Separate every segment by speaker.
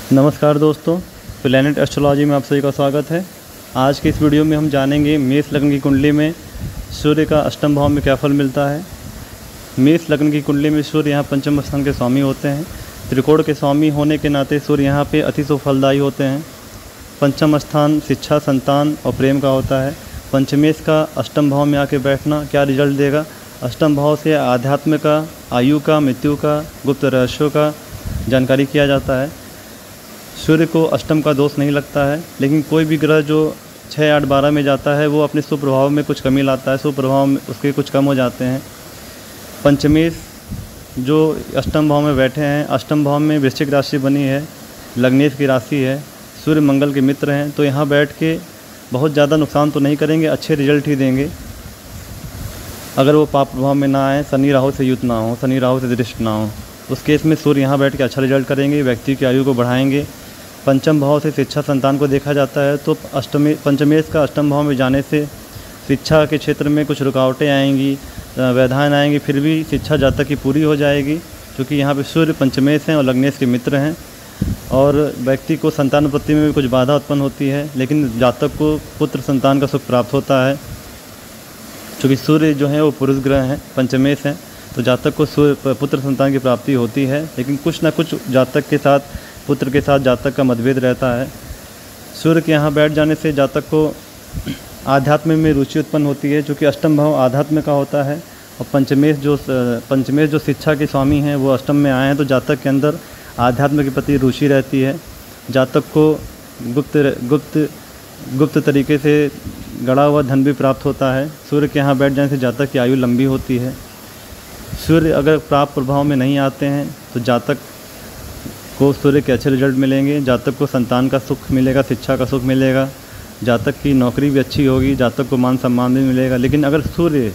Speaker 1: नमस्कार दोस्तों, planet astrology में आप सभी का स्वागत है। आज के इस वीडियो में हम जानेंगे मेष लग्न की कुंडली में सूर्य का अष्टम भाव में क्या फल मिलता है। मेष लग्न की कुंडली में सूर्य यहाँ पंचम स्थान के स्वामी होते हैं। त्रिकोण के स्वामी होने के नाते सूर्य यहाँ पे अति शुभ फलदायी होते हैं। पंचम स्थान शिक्षा, संतान और प्रेम का होता है। पंचमेश का अष्टम भाव में आके बैठना क्या रिजल्ट देगा? अष्टम भाव से आध्यात्म का, आयु का, मृत्यु का, गुप्त रहस्यों का जानकारी किया जाता है। सूर्य को अष्टम का दोष नहीं लगता है, लेकिन कोई भी ग्रह जो 6, 8, 12 में जाता है वो अपने सुप्रभाव में कुछ कमी लाता है, सुप्रभाव में उसके कुछ कम हो जाते हैं। पंचमेश जो अष्टम भाव में बैठे हैं, अष्टम भाव में वृश्चिक राशि बनी है, लग्नेश की राशि है, सूर्य मंगल के मित्र हैं, तो यहाँ बैठ के बहुत ज़्यादा नुकसान तो नहीं करेंगे, अच्छे रिजल्ट ही देंगे। अगर वो पाप प्रभाव में ना आए, शनि राहु से युत ना हो, शनि राहु से दृष्ट ना हो, उस केस में सूर्य यहाँ बैठ के अच्छा रिजल्ट करेंगे, व्यक्ति की आयु को बढ़ाएंगे। पंचम भाव से शिक्षा, संतान को देखा जाता है, तो पंचमेश का अष्टम भाव में जाने से शिक्षा के क्षेत्र में कुछ रुकावटें आएंगी, व्यवधान आएंगी, फिर भी शिक्षा जातक की पूरी हो जाएगी, क्योंकि यहाँ पे सूर्य पंचमेश हैं और लग्नेश के मित्र हैं। और व्यक्ति को संतान उत्पत्ति में भी कुछ बाधा उत्पन्न होती है, लेकिन जातक को पुत्र संतान का सुख प्राप्त होता है। क्योंकि सूर्य जो है वो पुरुष ग्रह हैं, पंचमेश हैं, तो जातक को पुत्र संतान की प्राप्ति होती है। लेकिन कुछ ना कुछ जातक के साथ, पुत्र के साथ जातक का मतभेद रहता है। सूर्य के यहाँ बैठ जाने से जातक को आध्यात्म में रुचि उत्पन्न होती है, क्योंकि अष्टम भाव आध्यात्म का होता है। और पंचमेश जो शिक्षा के स्वामी हैं वो अष्टम में आए हैं, तो जातक के अंदर आध्यात्म के प्रति रुचि रहती है। जातक को गुप्त तरीके से गड़ा हुआ धन भी प्राप्त होता है। सूर्य के यहाँ बैठ जाने से जातक की आयु लंबी होती है। सूर्य अगर प्राप्त प्रभाव में नहीं आते हैं तो जातक को सूर्य के अच्छे रिजल्ट मिलेंगे, जातक को संतान का सुख मिलेगा, शिक्षा का सुख मिलेगा, जातक की नौकरी भी अच्छी होगी, जातक को मान सम्मान भी मिलेगा। लेकिन अगर सूर्य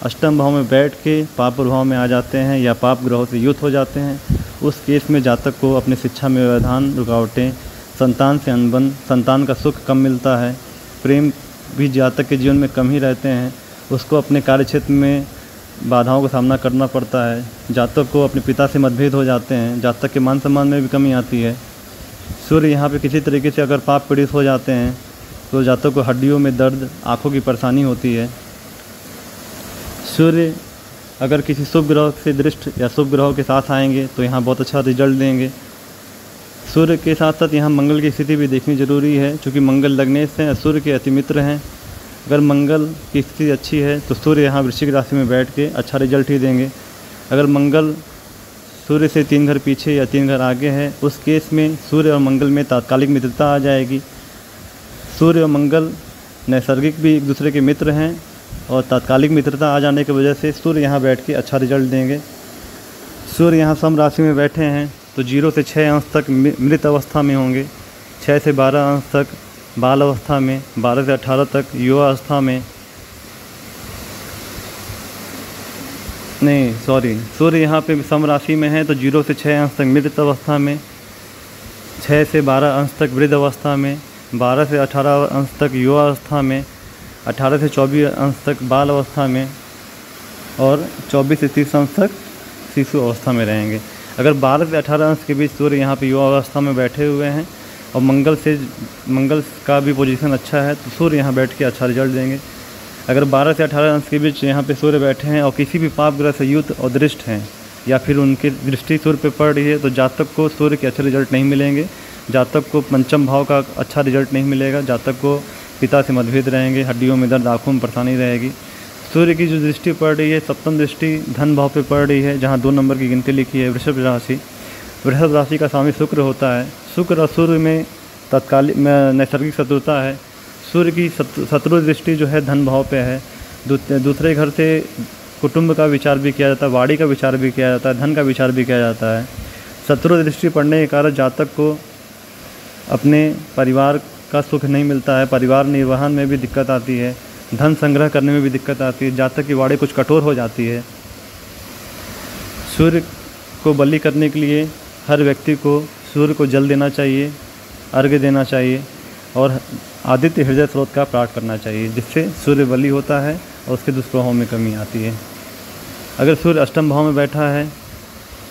Speaker 1: अष्टम भाव में बैठ के पाप प्रभाव में आ जाते हैं या पाप ग्रहों से युक्त हो जाते हैं, उस केस में जातक को अपनी शिक्षा में व्यवधान, रुकावटें, संतान से अनबन, संतान का सुख कम मिलता है, प्रेम भी जातक के जीवन में कम ही रहते हैं, उसको अपने कार्यक्षेत्र में बाधाओं का सामना करना पड़ता है, जातक को अपने पिता से मतभेद हो जाते हैं, जातक के मान सम्मान में भी कमी आती है। सूर्य यहाँ पे किसी तरीके से अगर पाप पीड़ित हो जाते हैं तो जातक को हड्डियों में दर्द, आँखों की परेशानी होती है। सूर्य अगर किसी शुभ ग्रह से दृष्ट या शुभ ग्रहों के साथ आएंगे तो यहाँ बहुत अच्छा रिजल्ट देंगे। सूर्य के साथ साथ यहाँ मंगल की स्थिति भी देखनी जरूरी है, क्योंकि मंगल लग्नेश हैं, सूर्य के अति मित्र हैं। अगर मंगल की स्थिति अच्छी है तो सूर्य यहाँ वृश्चिक राशि में बैठ के अच्छा रिजल्ट ही देंगे। अगर मंगल सूर्य से 3 घर पीछे या 3 घर आगे है, उस केस में सूर्य और मंगल में तात्कालिक मित्रता आ जाएगी। सूर्य और मंगल नैसर्गिक भी एक दूसरे के मित्र हैं, और तात्कालिक मित्रता आ जाने की वजह से सूर्य यहाँ बैठ के अच्छा रिजल्ट देंगे। सूर्य यहाँ सम राशि में बैठे हैं तो 0 से 6 अंश तक मृत अवस्था में होंगे, 6 से 12 अंश तक बाल अवस्था में, 12 से 18 तक युवा अवस्था में, सूर्य यहाँ पे सम राशि में है तो 0 से 6 अंश तक मृत अवस्था में, 6 से 12 अंश तक वृद्ध अवस्था में, 12 से 18 अंश तक युवा अवस्था में, 18 से 24 अंश तक बाल अवस्था में, और 24 से 30 अंश तक शिशु अवस्था में रहेंगे। अगर 12 से 18 अंश के बीच सूर्य यहाँ पे युवा अवस्था में बैठे हुए हैं और मंगल का भी पोजीशन अच्छा है, तो सूर्य यहाँ बैठ के अच्छा रिजल्ट देंगे। अगर 12 से 18 अंश के बीच यहाँ पे सूर्य बैठे हैं और किसी भी पाप ग्रह से युक्त और दृष्ट हैं, या फिर उनकी दृष्टि सूर्य पे पड़ रही है, तो जातक को सूर्य के अच्छे रिजल्ट नहीं मिलेंगे, जातक को पंचम भाव का अच्छा रिजल्ट नहीं मिलेगा, जातक को पिता से मतभेद रहेंगे, हड्डियों में दर्द, आँखों में परेशानी रहेगी। सूर्य की जो दृष्टि पड़ रही है, सप्तम दृष्टि धन भाव पे पड़ रही है, जहाँ 2 नंबर की गिनती लिखी है, वृषभ राशि। वृषभ राशि का स्वामी शुक्र होता है। शुक्र और सूर्य में तत्कालिक नैसर्गिक शत्रुता है। सूर्य की शत्रु दृष्टि जो है धन भाव पे है। दूसरे घर से कुटुंब का विचार भी किया जाता है, वाड़ी का विचार भी किया जाता है, धन का विचार भी किया जाता है। शत्रु दृष्टि पड़ने के कारण जातक को अपने परिवार का सुख नहीं मिलता है, परिवार निर्वहन में भी दिक्कत आती है, धन संग्रह करने में भी दिक्कत आती है, जातक की वाड़ी कुछ कठोर हो जाती है। सूर्य को बलि करने के लिए हर व्यक्ति को सूर्य को जल देना चाहिए, अर्घ्य देना चाहिए, और आदित्य हृदय स्रोत का पाठ करना चाहिए, जिससे सूर्य बलि होता है और उसके दुष्प्रभाव में कमी आती है। अगर सूर्य अष्टम भाव में बैठा है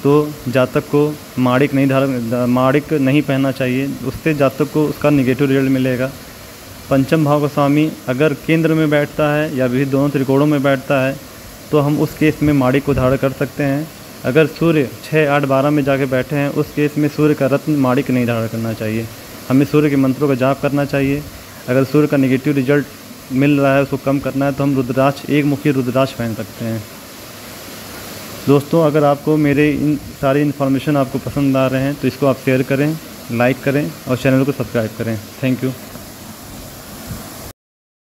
Speaker 1: तो जातक को माणिक नहीं पहनना चाहिए, उससे जातक को उसका नेगेटिव रिजल्ट मिलेगा। पंचम भाव का स्वामी अगर केंद्र में बैठता है या भी दोनों त्रिकोणों में बैठता है तो हम उस केस में माणिक को धारण कर सकते हैं। अगर सूर्य 6, 8, 12 में जाके बैठे हैं उस केस में सूर्य का रत्न माणिक नहीं धारण करना चाहिए। हमें सूर्य के मंत्रों का जाप करना चाहिए। अगर सूर्य का नेगेटिव रिजल्ट मिल रहा है, उसको कम करना है, तो हम रुद्राक्ष, एक मुखी रुद्राक्ष पहन सकते हैं। दोस्तों, अगर आपको मेरे इन सारी इन्फॉर्मेशन आपको पसंद आ रहे हैं तो इसको आप शेयर करें, लाइक करें और चैनल को सब्सक्राइब करें। Thank you.